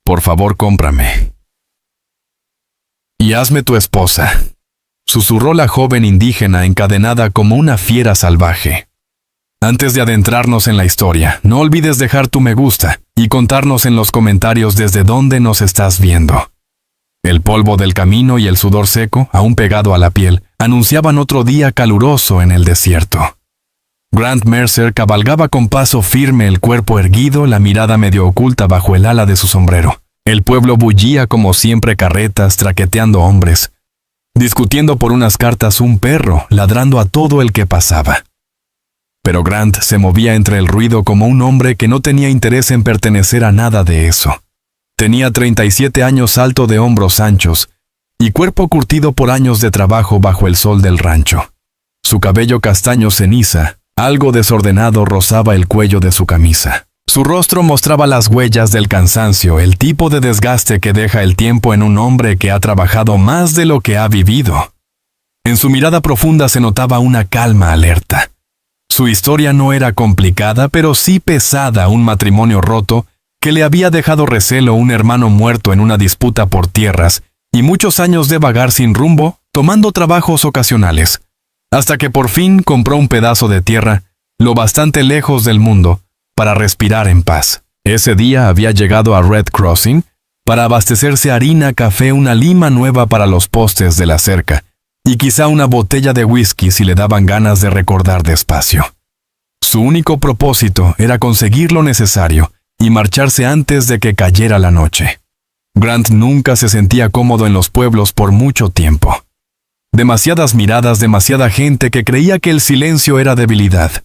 Por favor, cómprame. Y hazme tu esposa, susurró la joven indígena encadenada como una fiera salvaje. Antes de adentrarnos en la historia, no olvides dejar tu me gusta y contarnos en los comentarios desde dónde nos estás viendo. El polvo del camino y el sudor seco, aún pegado a la piel, anunciaban otro día caluroso en el desierto. Grant Mercer cabalgaba con paso firme, el cuerpo erguido, la mirada medio oculta bajo el ala de su sombrero. El pueblo bullía como siempre, carretas, traqueteando hombres. Discutiendo por unas cartas, un perro, ladrando a todo el que pasaba. Pero Grant se movía entre el ruido como un hombre que no tenía interés en pertenecer a nada de eso. Tenía 37 años, alto, de hombros anchos, y cuerpo curtido por años de trabajo bajo el sol del rancho. Su cabello castaño ceniza, algo desordenado, rozaba el cuello de su camisa. Su rostro mostraba las huellas del cansancio, el tipo de desgaste que deja el tiempo en un hombre que ha trabajado más de lo que ha vivido. En su mirada profunda se notaba una calma alerta. Su historia no era complicada, pero sí pesada: un matrimonio roto que le había dejado recelo, un hermano muerto en una disputa por tierras, y muchos años de vagar sin rumbo, tomando trabajos ocasionales, hasta que por fin compró un pedazo de tierra, lo bastante lejos del mundo, para respirar en paz. Ese día había llegado a Red Crossing para abastecerse harina, café, una lima nueva para los postes de la cerca, y quizá una botella de whisky si le daban ganas de recordar despacio. Su único propósito era conseguir lo necesario y marcharse antes de que cayera la noche. Grant nunca se sentía cómodo en los pueblos por mucho tiempo. Demasiadas miradas, demasiada gente que creía que el silencio era debilidad.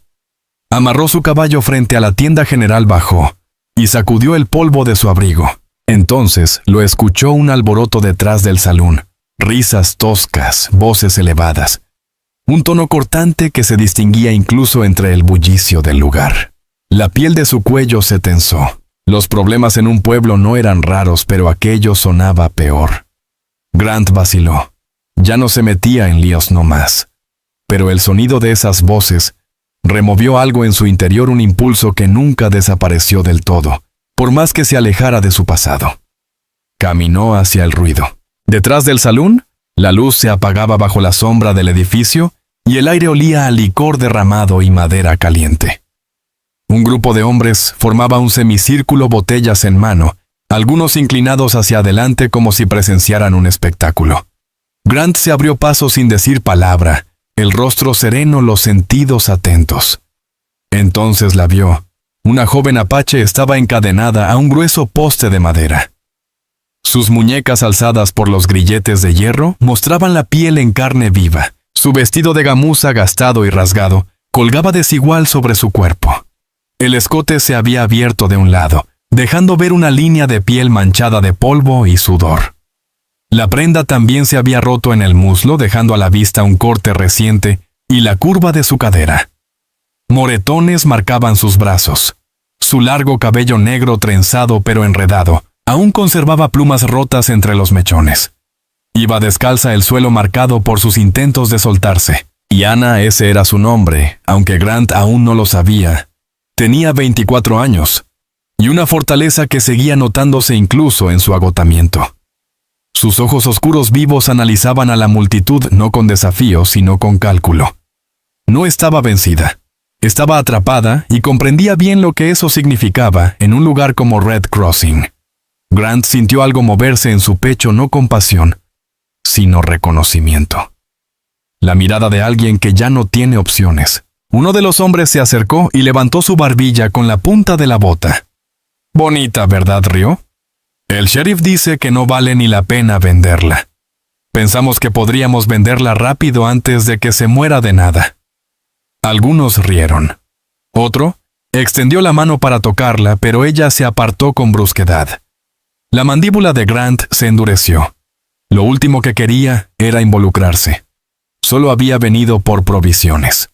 Amarró su caballo frente a la tienda general, bajó y sacudió el polvo de su abrigo. Entonces lo escuchó un alboroto detrás del salón. Risas toscas, voces elevadas. Un tono cortante que se distinguía incluso entre el bullicio del lugar. La piel de su cuello se tensó. Los problemas en un pueblo no eran raros, pero aquello sonaba peor. Grant vaciló. Ya no se metía en líos no más. Pero el sonido de esas voces removió algo en su interior, un impulso que nunca desapareció del todo, por más que se alejara de su pasado. Caminó hacia el ruido. Detrás del salón, la luz se apagaba bajo la sombra del edificio y el aire olía a licor derramado y madera caliente. Un grupo de hombres formaba un semicírculo, botellas en mano, algunos inclinados hacia adelante como si presenciaran un espectáculo. Grant se abrió paso sin decir palabra, el rostro sereno, los sentidos atentos. Entonces la vio. Una joven apache estaba encadenada a un grueso poste de madera. Sus muñecas, alzadas por los grilletes de hierro, mostraban la piel en carne viva. Su vestido de gamuza, gastado y rasgado, colgaba desigual sobre su cuerpo. El escote se había abierto de un lado, dejando ver una línea de piel manchada de polvo y sudor. La prenda también se había roto en el muslo, dejando a la vista un corte reciente y la curva de su cadera. Moretones marcaban sus brazos. Su largo cabello negro, trenzado pero enredado, aún conservaba plumas rotas entre los mechones. Iba descalza, el suelo marcado por sus intentos de soltarse. Y Ana, ese era su nombre, aunque Grant aún no lo sabía. Tenía 24 años, y una fortaleza que seguía notándose incluso en su agotamiento. Sus ojos oscuros vivos analizaban a la multitud no con desafío, sino con cálculo. No estaba vencida. Estaba atrapada y comprendía bien lo que eso significaba en un lugar como Red Crossing. Grant sintió algo moverse en su pecho, no compasión, sino reconocimiento. La mirada de alguien que ya no tiene opciones. Uno de los hombres se acercó y levantó su barbilla con la punta de la bota. «Bonita, ¿verdad, Río? El sheriff dice que no vale ni la pena venderla. Pensamos que podríamos venderla rápido antes de que se muera de nada». Algunos rieron. Otro extendió la mano para tocarla, pero ella se apartó con brusquedad. La mandíbula de Grant se endureció. Lo último que quería era involucrarse. Solo había venido por provisiones.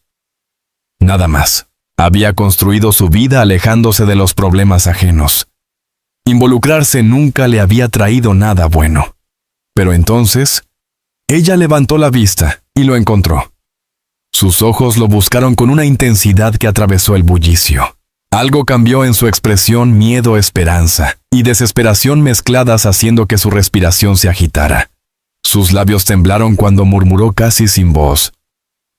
Nada más. Había construido su vida alejándose de los problemas ajenos. Involucrarse nunca le había traído nada bueno. Pero entonces, ella levantó la vista y lo encontró. Sus ojos lo buscaron con una intensidad que atravesó el bullicio. Algo cambió en su expresión: miedo, esperanza y desesperación mezcladas, haciendo que su respiración se agitara. Sus labios temblaron cuando murmuró casi sin voz: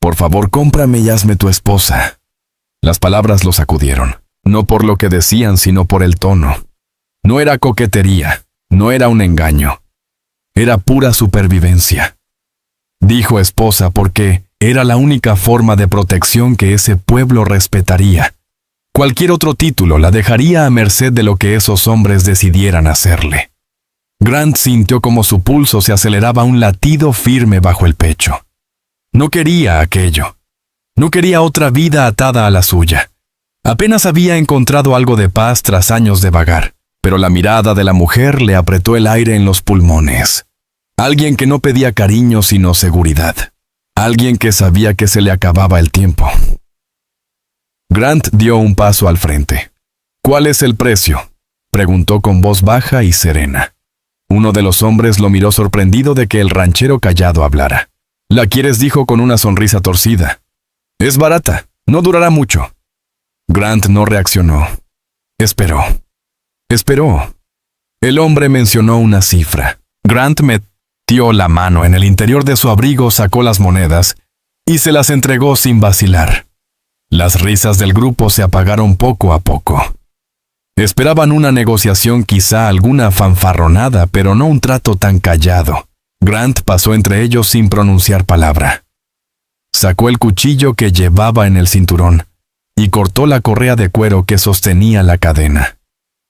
«Por favor, cómprame y hazme tu esposa». Las palabras lo sacudieron, no por lo que decían, sino por el tono. No era coquetería, no era un engaño. Era pura supervivencia. Dijo esposa porque era la única forma de protección que ese pueblo respetaría. Cualquier otro título la dejaría a merced de lo que esos hombres decidieran hacerle. Grant sintió como su pulso se aceleraba, un latido firme bajo el pecho. No quería aquello. No quería otra vida atada a la suya. Apenas había encontrado algo de paz tras años de vagar, pero la mirada de la mujer le apretó el aire en los pulmones. Alguien que no pedía cariño sino seguridad. Alguien que sabía que se le acababa el tiempo. Grant dio un paso al frente. «¿Cuál es el precio?», preguntó con voz baja y serena. Uno de los hombres lo miró sorprendido de que el ranchero callado hablara. «¿La quieres?», dijo con una sonrisa torcida. «Es barata, no durará mucho». Grant no reaccionó. Esperó. Esperó. El hombre mencionó una cifra. Grant metió la mano en el interior de su abrigo, sacó las monedas y se las entregó sin vacilar. Las risas del grupo se apagaron poco a poco. Esperaban una negociación, quizá alguna fanfarronada, pero no un trato tan callado. Grant pasó entre ellos sin pronunciar palabra. Sacó el cuchillo que llevaba en el cinturón y cortó la correa de cuero que sostenía la cadena.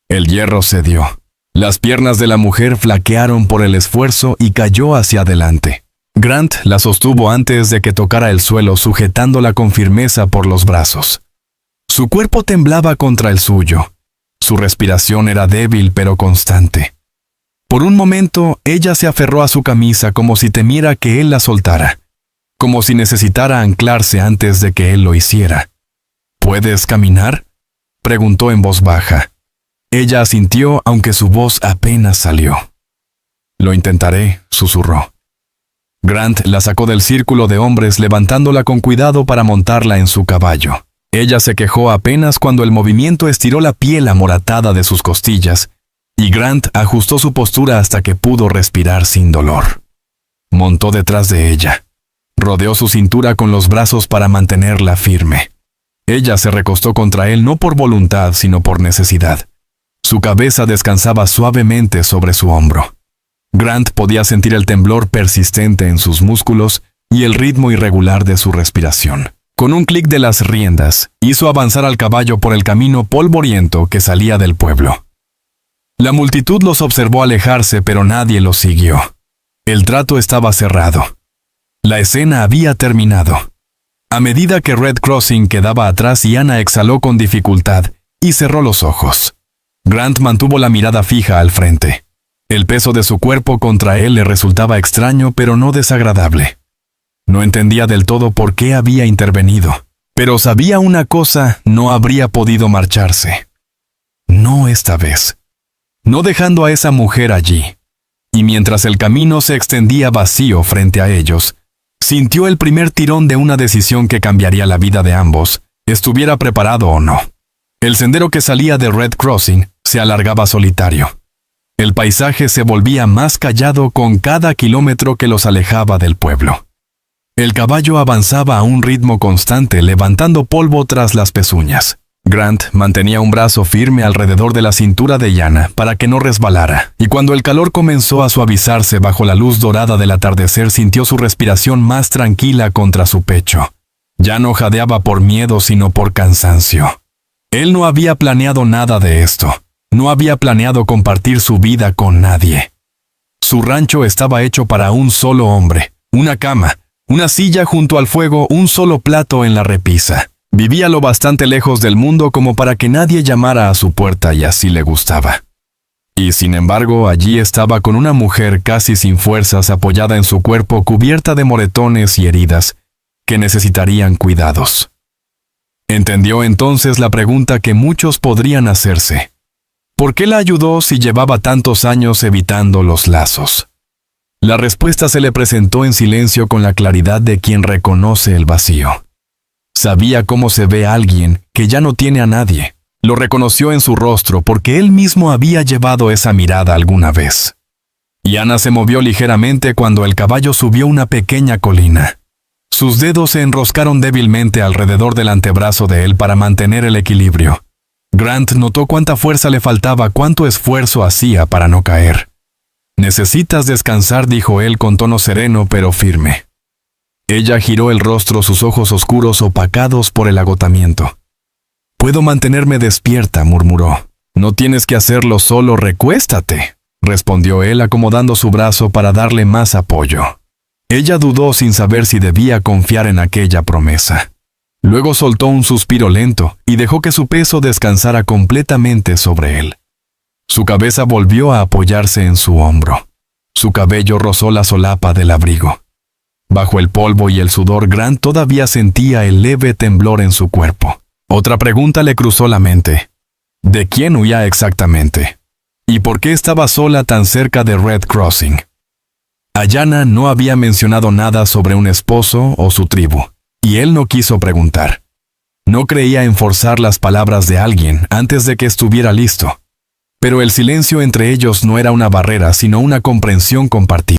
El hierro cedió. Las piernas de la mujer flaquearon por el esfuerzo y cayó hacia adelante. Grant la sostuvo antes de que tocara el suelo, sujetándola con firmeza por los brazos. Su cuerpo temblaba contra el suyo. Su respiración era débil pero constante. Por un momento, ella se aferró a su camisa como si temiera que él la soltara, como si necesitara anclarse antes de que él lo hiciera. «¿Puedes caminar?», preguntó en voz baja. Ella asintió, aunque su voz apenas salió. «Lo intentaré», susurró. Grant la sacó del círculo de hombres, levantándola con cuidado para montarla en su caballo. Ella se quejó apenas cuando el movimiento estiró la piel amoratada de sus costillas, y Grant ajustó su postura hasta que pudo respirar sin dolor. Montó detrás de ella. Rodeó su cintura con los brazos para mantenerla firme. Ella se recostó contra él no por voluntad, sino por necesidad. Su cabeza descansaba suavemente sobre su hombro. Grant podía sentir el temblor persistente en sus músculos y el ritmo irregular de su respiración. Con un clic de las riendas, hizo avanzar al caballo por el camino polvoriento que salía del pueblo. La multitud los observó alejarse, pero nadie los siguió. El trato estaba cerrado. La escena había terminado. A medida que Red Crossing quedaba atrás, Iana exhaló con dificultad y cerró los ojos. Grant mantuvo la mirada fija al frente. El peso de su cuerpo contra él le resultaba extraño, pero no desagradable. No entendía del todo por qué había intervenido, pero sabía una cosa: no habría podido marcharse. No esta vez. No dejando a esa mujer allí. Y mientras el camino se extendía vacío frente a ellos, sintió el primer tirón de una decisión que cambiaría la vida de ambos, estuviera preparado o no. El sendero que salía de Red Crossing se alargaba solitario. El paisaje se volvía más callado con cada kilómetro que los alejaba del pueblo. El caballo avanzaba a un ritmo constante, levantando polvo tras las pezuñas. Grant mantenía un brazo firme alrededor de la cintura de Iana para que no resbalara, y cuando el calor comenzó a suavizarse bajo la luz dorada del atardecer, sintió su respiración más tranquila contra su pecho. Ya no jadeaba por miedo, sino por cansancio. Él no había planeado nada de esto. No había planeado compartir su vida con nadie. Su rancho estaba hecho para un solo hombre, una cama, una silla junto al fuego, un solo plato en la repisa. Vivía lo bastante lejos del mundo como para que nadie llamara a su puerta, y así le gustaba. Y sin embargo, allí estaba con una mujer casi sin fuerzas, apoyada en su cuerpo, cubierta de moretones y heridas, que necesitarían cuidados. Entendió entonces la pregunta que muchos podrían hacerse. ¿Por qué la ayudó si llevaba tantos años evitando los lazos? La respuesta se le presentó en silencio, con la claridad de quien reconoce el vacío. Sabía cómo se ve a alguien que ya no tiene a nadie, Lo reconoció en su rostro porque él mismo había llevado esa mirada alguna vez. Y Ana se movió ligeramente cuando el caballo subió una pequeña colina. Sus dedos se enroscaron débilmente alrededor del antebrazo de él para mantener el equilibrio. Grant notó cuánta fuerza le faltaba, cuánto esfuerzo hacía para no caer. «Necesitas descansar», dijo él con tono sereno pero firme. Ella giró el rostro, sus ojos oscuros opacados por el agotamiento. «Puedo mantenerme despierta», murmuró. «No tienes que hacerlo solo, recuéstate», respondió él acomodando su brazo para darle más apoyo. Ella dudó sin saber si debía confiar en aquella promesa. Luego soltó un suspiro lento y dejó que su peso descansara completamente sobre él. Su cabeza volvió a apoyarse en su hombro. Su cabello rozó la solapa del abrigo. Bajo el polvo y el sudor, Grant todavía sentía el leve temblor en su cuerpo. Otra pregunta le cruzó la mente. ¿De quién huía exactamente? ¿Y por qué estaba sola tan cerca de Red Crossing? Ayanna no había mencionado nada sobre un esposo o su tribu, y él no quiso preguntar. No creía en forzar las palabras de alguien antes de que estuviera listo. Pero el silencio entre ellos no era una barrera, sino una comprensión compartida.